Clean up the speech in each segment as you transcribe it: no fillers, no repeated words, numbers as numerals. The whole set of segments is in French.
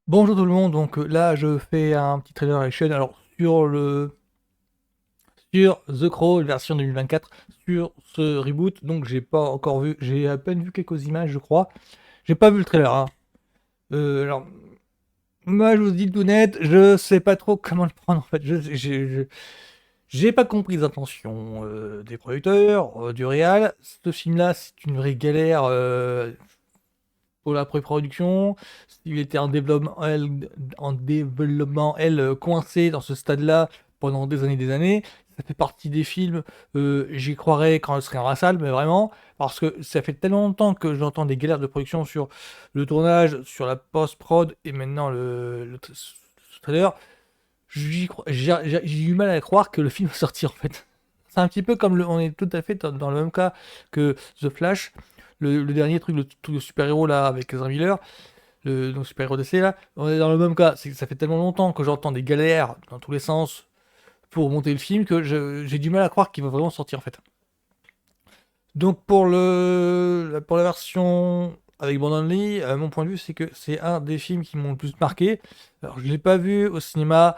Bonjour tout le monde, donc là je fais un petit trailer action alors sur The Crow version 2024 sur ce reboot, donc j'ai pas encore vu, j'ai à peine vu quelques images je crois. J'ai pas vu le trailer hein. Alors moi je vous dis tout net, je sais pas trop comment le prendre en fait. J'ai pas compris les intentions des producteurs, du réal. Ce film là c'est une vraie galère pour la pré-production. Il était en développement, coincé dans ce stade-là pendant des années, des années. Ça fait partie des films, j'y croirais quand elle serait en salle, mais vraiment, parce que ça fait tellement longtemps que j'entends des galères de production sur le tournage, sur la post-prod, et maintenant ce trailer. J'ai eu mal à croire que le film va sortir en fait. C'est un petit peu comme on est tout à fait dans le même cas que The Flash, le dernier truc, le truc de super-héros là avec Ezra Miller, le super-héros DC là, on est dans le même cas. C'est que ça fait tellement longtemps que j'entends des galères dans tous les sens pour monter le film que j'ai du mal à croire qu'il va vraiment sortir en fait. Donc pour la version avec Brandon Lee, mon point de vue c'est que c'est un des films qui m'ont le plus marqué. Alors je l'ai pas vu au cinéma.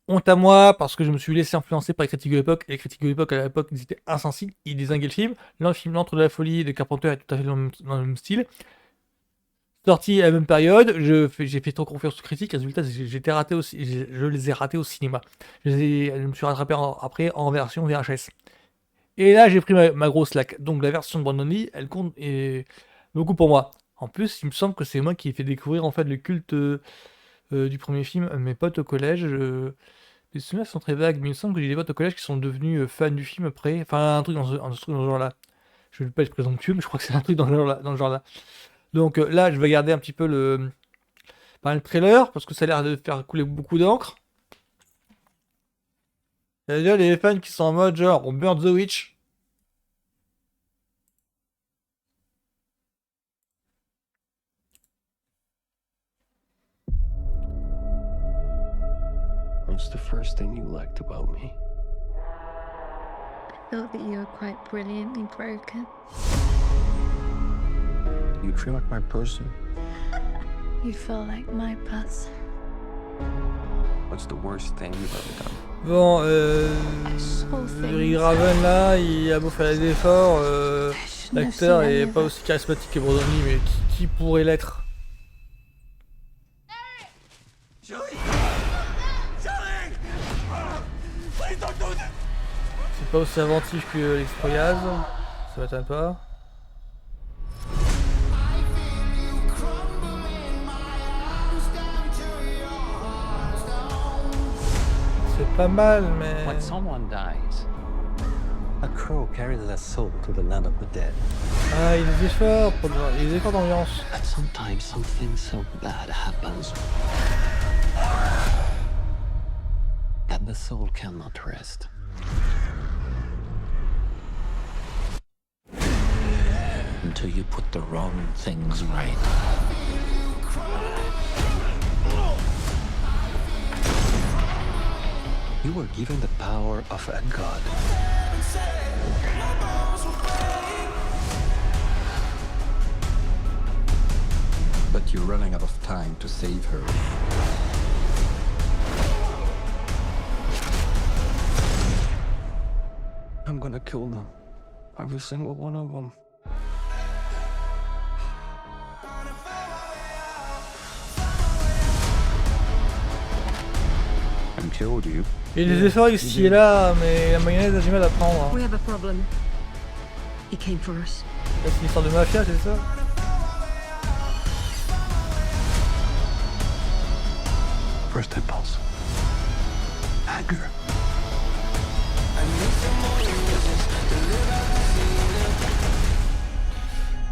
Honte à moi, parce que je me suis laissé influencer par les critiques de l'époque. Et les critiques de l'époque, à l'époque, ils étaient insensibles, ils dézinguaient le film. Là, le film L'Antre de la Folie de Carpenter est tout à fait dans le même style. Sorti à la même période, j'ai fait trop confiance aux critiques, résultat, j'étais raté aussi, je les ai ratés au cinéma. Je me suis rattrapé après en version VHS. Et là, j'ai pris ma grosse claque. Donc, la version de Brandon Lee, elle compte beaucoup pour moi. En plus, il me semble que c'est moi qui ai fait découvrir en fait le culte du premier film à mes potes au collège. Les souvenirs sont très vagues, mais il me semble que j'ai des potes au collège qui sont devenus fans du film après. Enfin, un truc dans ce genre-là. Je ne veux pas être présomptueux, mais je crois que c'est un truc dans le genre-là. Donc là, je vais garder un petit peu le trailer, parce que ça a l'air de faire couler beaucoup d'encre. Il y a déjà les fans qui sont en mode genre, on burn the witch. What's the first thing you liked about me? Thought that you were quite brilliantly broken. You feel like my person? You feel like my person. What's the worst thing you've ever done? Bon, Saw Jerry things Raven là, il a beau faire des efforts, I shouldn't have l'acteur seen any est of pas it. aussi charismatique que Brandon Lee, mais qui pourrait l'être? C'est pas aussi inventif que l'Exproyaz, ça m'étonne pas. C'est pas mal, mais... When someone dies, A crow carries their soul to the land of the dead. Ah, il y a des efforts, il y a des efforts d'ambiance. but sometimes something so bad happens that the soul cannot rest. Until you put the wrong things right. You were given the power of a god. But you're running out of time to save her. I'm gonna kill them. Every single one of them. And killed you. Il y a des efforts ici et là, mais la mayonnaise a du mal à prendre. We have a problem. He came for us. C'est une histoire de mafia, c'est ça? First impulse. Anger.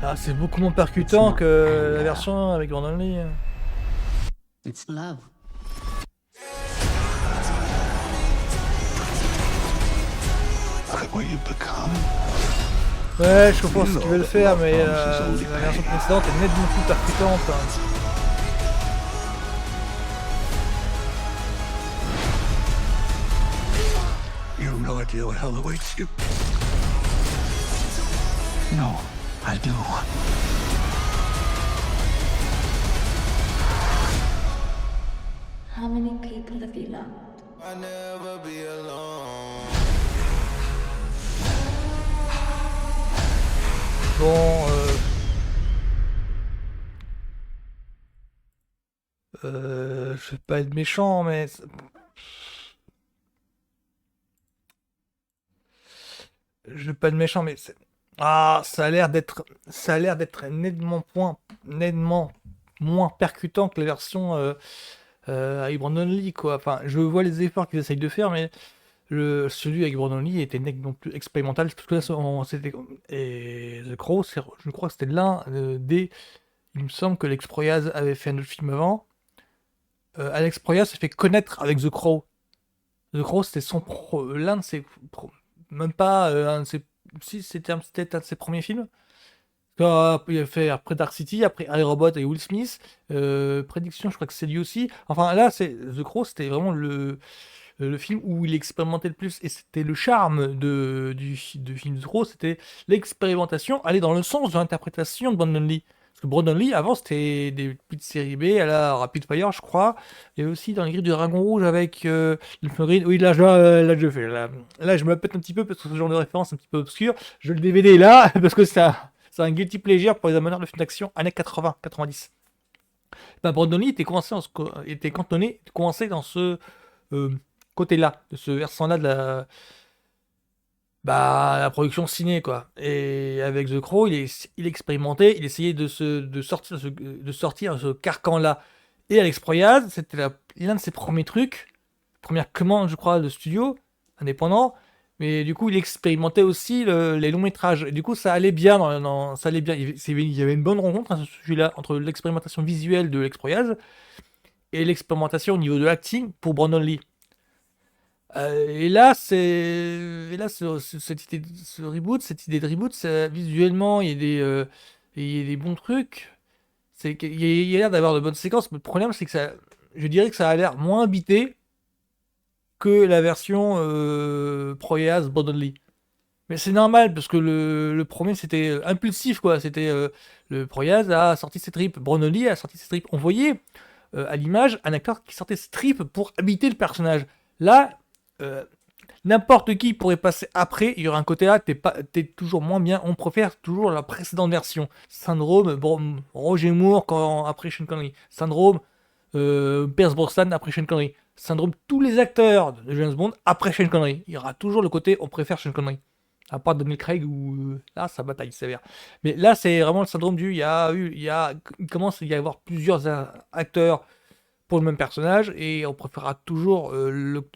Ah, c'est beaucoup moins percutant que la version avec Brandon Lee. It's love. Look at what you've become. Ouais, je comprends ce qu'ils veulent faire, mais la version précédente est nettement plus percutante. You have no idea what hell awaits you. No, I do. How many people have you loved? I'll never be alone. Bon, je vais pas être méchant, mais je vais pas être méchant, mais ça a l'air d'être nettement moins percutant que la version avec Brandon Lee, quoi. Enfin, je vois les efforts qu'ils essayent de faire, mais celui avec Brandon Lee était nettement plus expérimental, parce que là, c'était et The Crow, je crois que c'était l'un des. Il me semble que Alex Proyas avait fait un autre film avant. Alex Proyas s'est fait connaître avec The Crow. The Crow, c'était l'un de ses même pas un de ses, si c'était peut-être un de ses premiers films. Il a fait après Dark City, après iRobot et Will Smith. Prédiction, je crois que c'est lui aussi. Enfin là, The Crow, c'était vraiment le film où il expérimentait le plus, et c'était le charme du film The Crow, c'était l'expérimentation, aller dans le sens de l'interprétation de Brandon Lee. Parce que Brandon Lee, avant, c'était des petites séries B, à la Rapid Fire, je crois, et aussi dans les grilles du Dragon Rouge avec le Green. Oui, là, je fais. Là, je me pète un petit peu parce que ce genre de référence un petit peu obscur. Je le DVD là, parce que c'est un guilty pleasure pour les amateurs de films d'action années 80, 90. Ben, Brandon Lee était coincé dans ce côté-là, de ce versant-là de la production ciné, quoi. Et avec The Crow, il expérimentait, il essayait de sortir de ce carcan-là. Et Alex Proyas, c'était l'un de ses premiers trucs, première commande, je crois, de studio, indépendant. Mais du coup, il expérimentait aussi les longs métrages. Et du coup, ça allait bien. Ça allait bien. Il y avait une bonne rencontre à ce sujet-là entre l'expérimentation visuelle de Alex Proyas et l'expérimentation au niveau de l'acting pour Brandon Lee. Et là, cette idée, cette idée de reboot, visuellement, il y a des bons trucs. Il y a l'air d'avoir de bonnes séquences, mais le problème, c'est que je dirais que ça a l'air moins habité que la version Proyas Brandon Lee. Mais c'est normal, parce que le premier, c'était impulsif, quoi. C'était le Proyas a sorti ses tripes, Brandon Lee a sorti ses tripes. On voyait à l'image un acteur qui sortait ses tripes pour habiter le personnage. Là, n'importe qui pourrait passer après, il y aura un côté là, t'es toujours moins bien, on préfère toujours la précédente version. Syndrome, Roger Moore après Sean Connery. Syndrome, Pierce Brosnan après Sean Connery. Syndrome, tous les acteurs de James Bond après Sean Connery. Il y aura toujours le côté, on préfère Sean Connery. À part Daniel Craig où là, ça bataille sévère. Mais là, c'est vraiment le syndrome il commence à y avoir plusieurs acteurs pour le même personnage, et on préférera toujours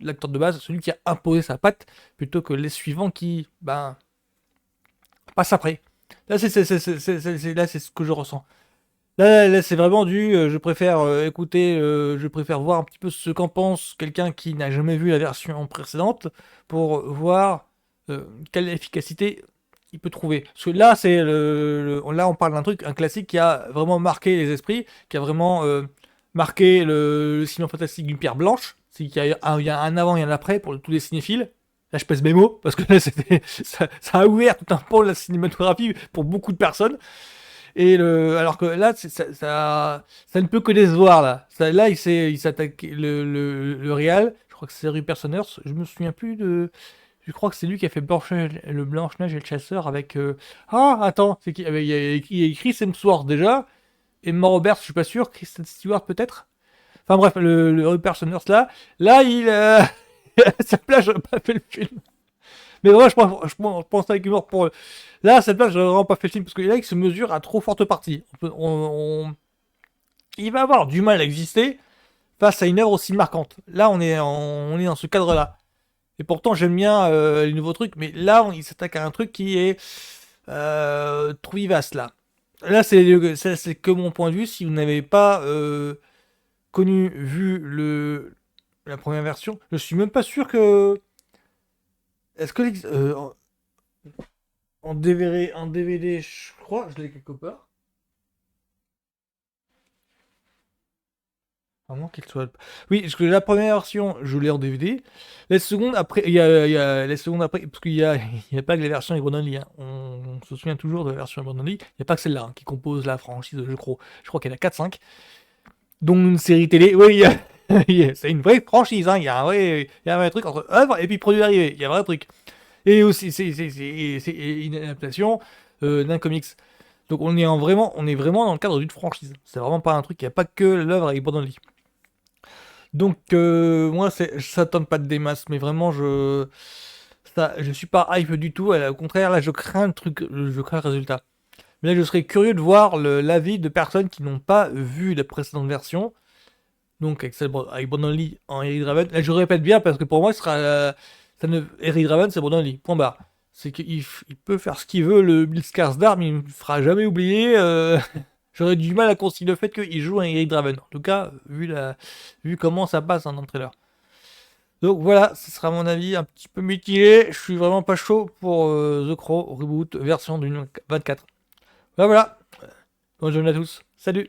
l'acteur de base, celui qui a imposé sa patte, plutôt que les suivants qui passent après. Là, c'est ce que je ressens. Là c'est vraiment je préfère je préfère voir un petit peu ce qu'en pense quelqu'un qui n'a jamais vu la version précédente, pour voir quelle efficacité il peut trouver. Parce que là, là on parle d'un truc, un classique qui a vraiment marqué les esprits, qui a vraiment marqué le cinéma fantastique d'une pierre blanche. C'est qu'il y a un avant et un après pour tous les cinéphiles. Là, je pèse mes mots, parce que là, ça a ouvert tout un pan de la cinématographie pour beaucoup de personnes. Alors que là, ça ne peut que décevoir, là. Là, il s'attaque le réal. Je crois que c'est Rupert Sanders. Je me souviens plus de. Je crois que c'est lui qui a fait le Blanche-Neige et le Chasseur avec. Attends, c'est qui il a écrit Hemsworth déjà. Emma Roberts, je suis pas sûr. Kristen Stewart peut-être. Enfin bref, le Rupert Sanders là, il à sa place, j'aurais pas fait le film. Mais ouais, je pense avec humour pour là, à cette place, j'aurais vraiment pas fait le film, parce que là, il se mesure à trop forte partie. Il va avoir du mal à exister face à une œuvre aussi marquante. Là, on est dans ce cadre-là. Et pourtant, j'aime bien les nouveaux trucs, mais là, il s'attaque à un truc qui est trop vivace, là. Là, c'est que mon point de vue. Si vous n'avez pas vu la première version, je suis même pas sûr que. Est-ce que en DVD, je crois, je l'ai quelque part. Vraiment qu'il soit. Oui, parce que la première version, je l'ai en DVD. Les secondes après, il y a les secondes après, parce qu'il y a pas que les versions avec Brandon Lee. Hein. On se souvient toujours de la version avec Brandon Lee. Il n'y a pas que celle-là qui compose la franchise de Je crois qu'il y en a 4-5. dont une série télé. Oui, c'est une vraie franchise, hein. Il y a un vrai truc entre œuvre et puis produit dérivé. Il y a un vrai truc. Et aussi, c'est une adaptation d'un comics. Donc on est vraiment dans le cadre d'une franchise. C'est vraiment pas un truc, il n'y a pas que l'œuvre avec Brandon Lee. Donc moi, ça tente pas de des masses, mais vraiment, je suis pas hype du tout. Au contraire, là, je crains le truc, je crains le résultat. Mais là, je serais curieux de voir l'avis de personnes qui n'ont pas vu la précédente version. Donc avec Brandon Lee en Eric Draven. Là, je répète bien parce que pour moi, Eric Draven, c'est Brandon Lee. Point barre. C'est qu'il peut faire ce qu'il veut, le Bill Skarsgård, mais il me fera jamais oublier. J'aurais du mal à concilier le fait qu'il joue un Eric Draven. En tout cas, vu comment ça passe dans le trailer. Donc voilà, ce sera mon avis un petit peu mitigé. Je suis vraiment pas chaud pour The Crow Reboot version 2024. Voilà. Bonne journée à tous. Salut.